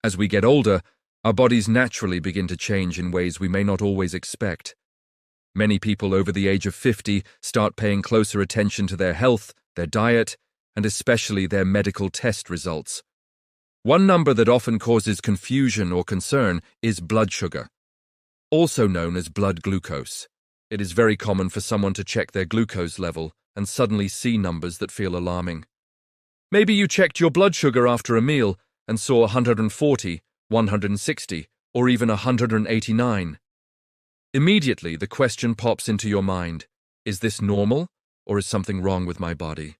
As we get older, our bodies naturally begin to change in ways we may not always expect. Many people over the age of 50 start paying closer attention to their health, their diet, and especially their medical test results. One number that often causes confusion or concern is blood sugar, also known as blood glucose. It is very common for someone to check their glucose level and suddenly see numbers that feel alarming. Maybe you checked your blood sugar after a meal and saw 140, 160, or even 189. Immediately, the question pops into your mind, is this normal, or is something wrong with my body?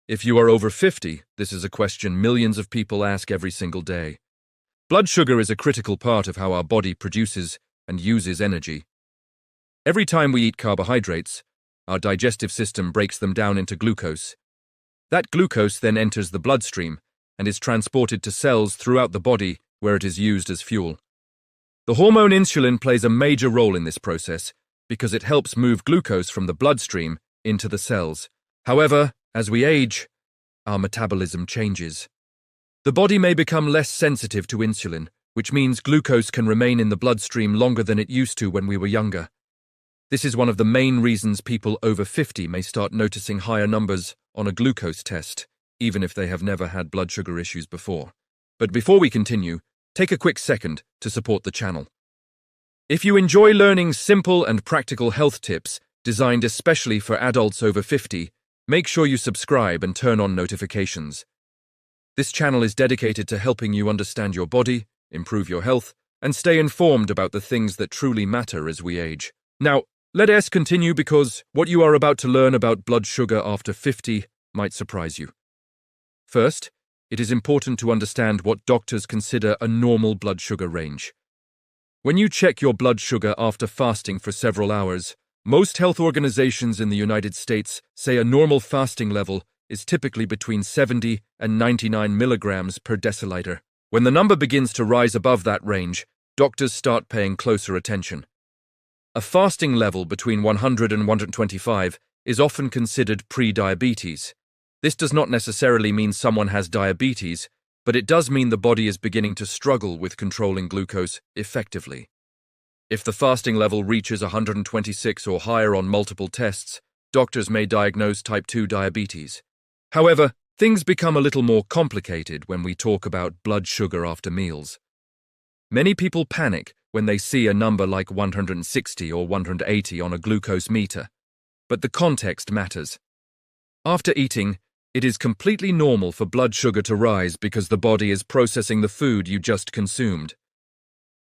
If you are over 50, this is a question millions of people ask every single day. Blood sugar is a critical part of how our body produces and uses energy. Every time we eat carbohydrates, our digestive system breaks them down into glucose. That glucose then enters the bloodstream and is transported to cells throughout the body where it is used as fuel. The hormone insulin plays a major role in this process because it helps move glucose from the bloodstream into the cells. However, as we age, our metabolism changes. The body may become less sensitive to insulin, which means glucose can remain in the bloodstream longer than it used to when we were younger. This is one of the main reasons people over 50 may start noticing higher numbers on a glucose test, even if they have never had blood sugar issues before. But before we continue, take a quick second to support the channel. If you enjoy learning simple and practical health tips designed especially for adults over 50, make sure you subscribe and turn on notifications. This channel is dedicated to helping you understand your body, improve your health, and stay informed about the things that truly matter as we age. Now, let us continue because what you are about to learn about blood sugar after 50 might surprise you. First, it is important to understand what doctors consider a normal blood sugar range. When you check your blood sugar after fasting for several hours, most health organizations in the United States say a normal fasting level is typically between 70 and 99 milligrams per deciliter. When the number begins to rise above that range, doctors start paying closer attention. A fasting level between 100 and 125 is often considered pre-diabetes. This does not necessarily mean someone has diabetes, but it does mean the body is beginning to struggle with controlling glucose effectively. If the fasting level reaches 126 or higher on multiple tests, doctors may diagnose type 2 diabetes. However, things become a little more complicated when we talk about blood sugar after meals. Many people panic when they see a number like 160 or 180 on a glucose meter, but the context matters. After eating, it is completely normal for blood sugar to rise because the body is processing the food you just consumed.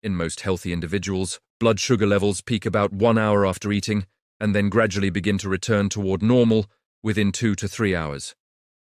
In most healthy individuals, blood sugar levels peak about 1 hour after eating and then gradually begin to return toward normal within 2 to 3 hours.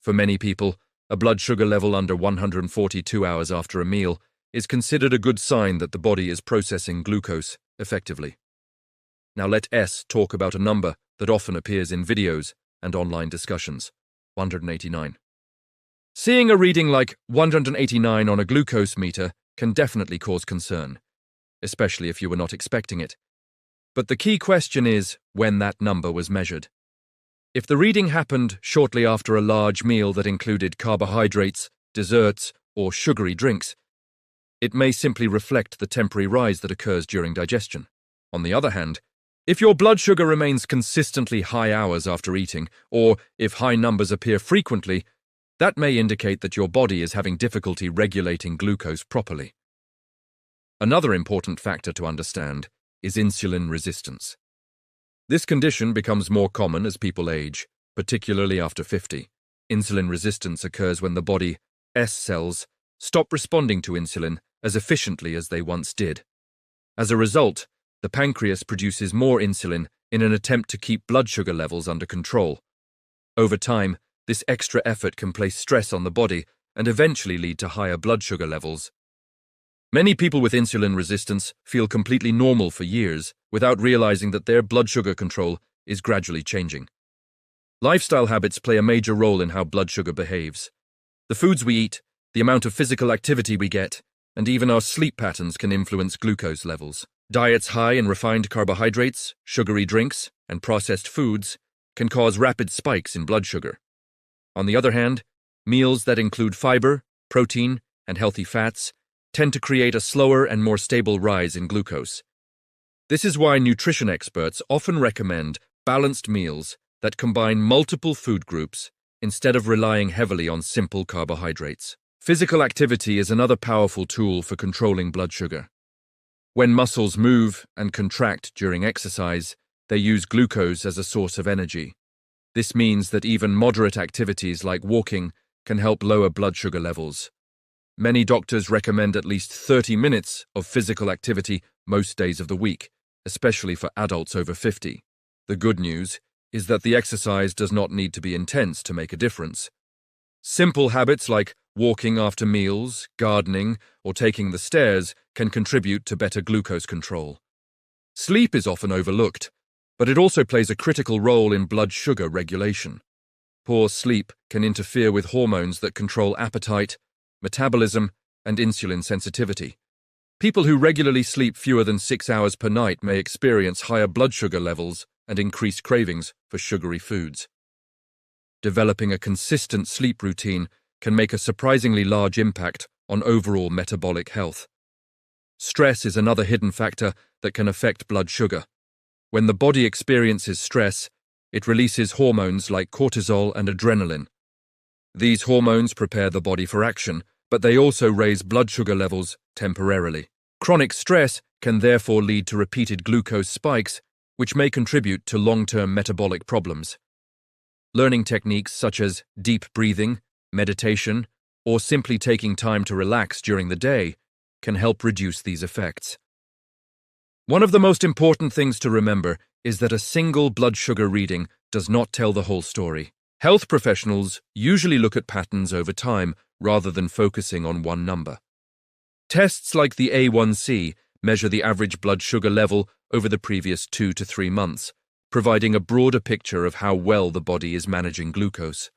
For many people, a blood sugar level under 142 hours after a meal is considered a good sign that the body is processing glucose effectively. Now let us talk about a number that often appears in videos and online discussions, 189. Seeing a reading like 189 on a glucose meter can definitely cause concern, especially if you were not expecting it. But the key question is when that number was measured. If the reading happened shortly after a large meal that included carbohydrates, desserts, or sugary drinks, it may simply reflect the temporary rise that occurs during digestion. On the other hand, if your blood sugar remains consistently high hours after eating, or if high numbers appear frequently, that may indicate that your body is having difficulty regulating glucose properly. Another important factor to understand is insulin resistance. This condition becomes more common as people age, particularly after 50. Insulin resistance occurs when the body's cells stop responding to insulin as efficiently as they once did. As a result, the pancreas produces more insulin in an attempt to keep blood sugar levels under control. Over time, this extra effort can place stress on the body and eventually lead to higher blood sugar levels. Many people with insulin resistance feel completely normal for years without realizing that their blood sugar control is gradually changing. Lifestyle habits play a major role in how blood sugar behaves. The foods we eat, the amount of physical activity we get, and even our sleep patterns can influence glucose levels. Diets high in refined carbohydrates, sugary drinks, and processed foods can cause rapid spikes in blood sugar. On the other hand, meals that include fiber, protein, and healthy fats tend to create a slower and more stable rise in glucose. This is why nutrition experts often recommend balanced meals that combine multiple food groups instead of relying heavily on simple carbohydrates. Physical activity is another powerful tool for controlling blood sugar. When muscles move and contract during exercise, they use glucose as a source of energy. This means that even moderate activities like walking can help lower blood sugar levels. Many doctors recommend at least 30 minutes of physical activity most days of the week, especially for adults over 50. The good news is that the exercise does not need to be intense to make a difference. Simple habits like walking after meals, gardening, or taking the stairs can contribute to better glucose control. Sleep is often overlooked, but it also plays a critical role in blood sugar regulation. Poor sleep can interfere with hormones that control appetite, metabolism, and insulin sensitivity. People who regularly sleep fewer than 6 hours per night may experience higher blood sugar levels and increased cravings for sugary foods. Developing a consistent sleep routine can make a surprisingly large impact on overall metabolic health. Stress is another hidden factor that can affect blood sugar. When the body experiences stress, it releases hormones like cortisol and adrenaline. These hormones prepare the body for action, but they also raise blood sugar levels temporarily. Chronic stress can therefore lead to repeated glucose spikes, which may contribute to long-term metabolic problems. Learning techniques such as deep breathing, meditation, or simply taking time to relax during the day can help reduce these effects. One of the most important things to remember is that a single blood sugar reading does not tell the whole story. Health professionals usually look at patterns over time rather than focusing on one number. Tests like the A1C measure the average blood sugar level over the previous 2 to 3 months, providing a broader picture of how well the body is managing glucose.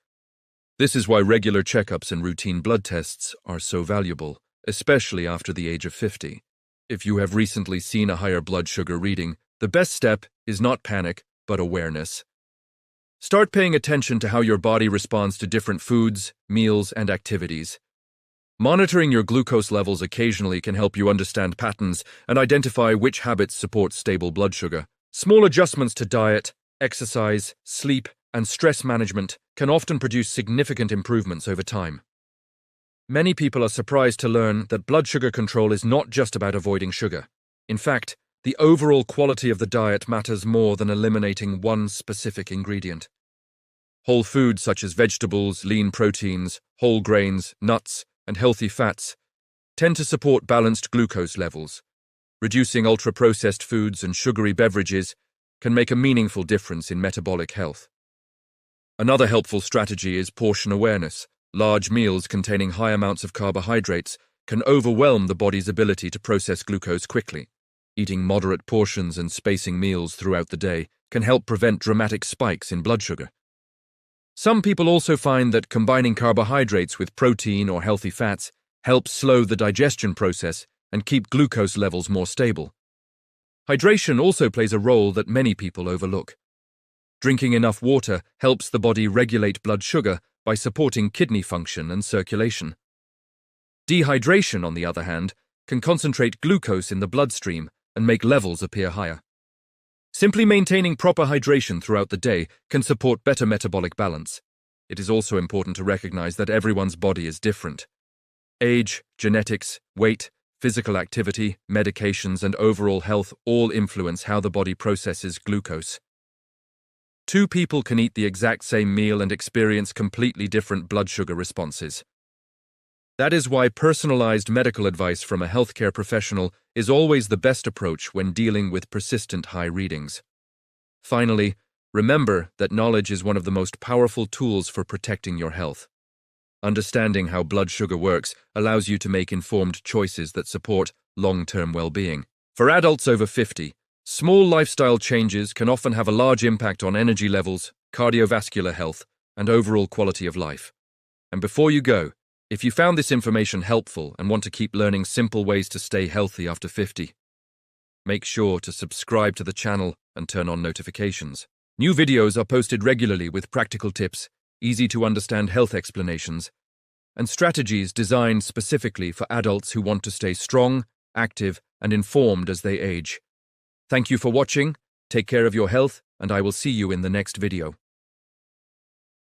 This is why regular checkups and routine blood tests are so valuable, especially after the age of 50. If you have recently seen a higher blood sugar reading, the best step is not panic, but awareness. Start paying attention to how your body responds to different foods, meals, and activities. Monitoring your glucose levels occasionally can help you understand patterns and identify which habits support stable blood sugar. Small adjustments to diet, exercise, sleep, and stress management can often produce significant improvements over time. Many people are surprised to learn that blood sugar control is not just about avoiding sugar. In fact, the overall quality of the diet matters more than eliminating one specific ingredient. Whole foods such as vegetables, lean proteins, whole grains, nuts, and healthy fats tend to support balanced glucose levels. Reducing ultra-processed foods and sugary beverages can make a meaningful difference in metabolic health. Another helpful strategy is portion awareness. Large meals containing high amounts of carbohydrates can overwhelm the body's ability to process glucose quickly. Eating moderate portions and spacing meals throughout the day can help prevent dramatic spikes in blood sugar. Some people also find that combining carbohydrates with protein or healthy fats helps slow the digestion process and keep glucose levels more stable. Hydration also plays a role that many people overlook. Drinking enough water helps the body regulate blood sugar by supporting kidney function and circulation. Dehydration, on the other hand, can concentrate glucose in the bloodstream and make levels appear higher. Simply maintaining proper hydration throughout the day can support better metabolic balance. It is also important to recognize that everyone's body is different. Age, genetics, weight, physical activity, medications, and overall health all influence how the body processes glucose. Two people can eat the exact same meal and experience completely different blood sugar responses. That is why personalized medical advice from a healthcare professional is always the best approach when dealing with persistent high readings. Finally, remember that knowledge is one of the most powerful tools for protecting your health. Understanding how blood sugar works allows you to make informed choices that support long-term well-being. For adults over 50, small lifestyle changes can often have a large impact on energy levels, cardiovascular health, and overall quality of life. And before you go, if you found this information helpful and want to keep learning simple ways to stay healthy after 50, make sure to subscribe to the channel and turn on notifications. New videos are posted regularly with practical tips, easy-to-understand health explanations, and strategies designed specifically for adults who want to stay strong, active, and informed as they age. Thank you for watching, take care of your health, and I will see you in the next video.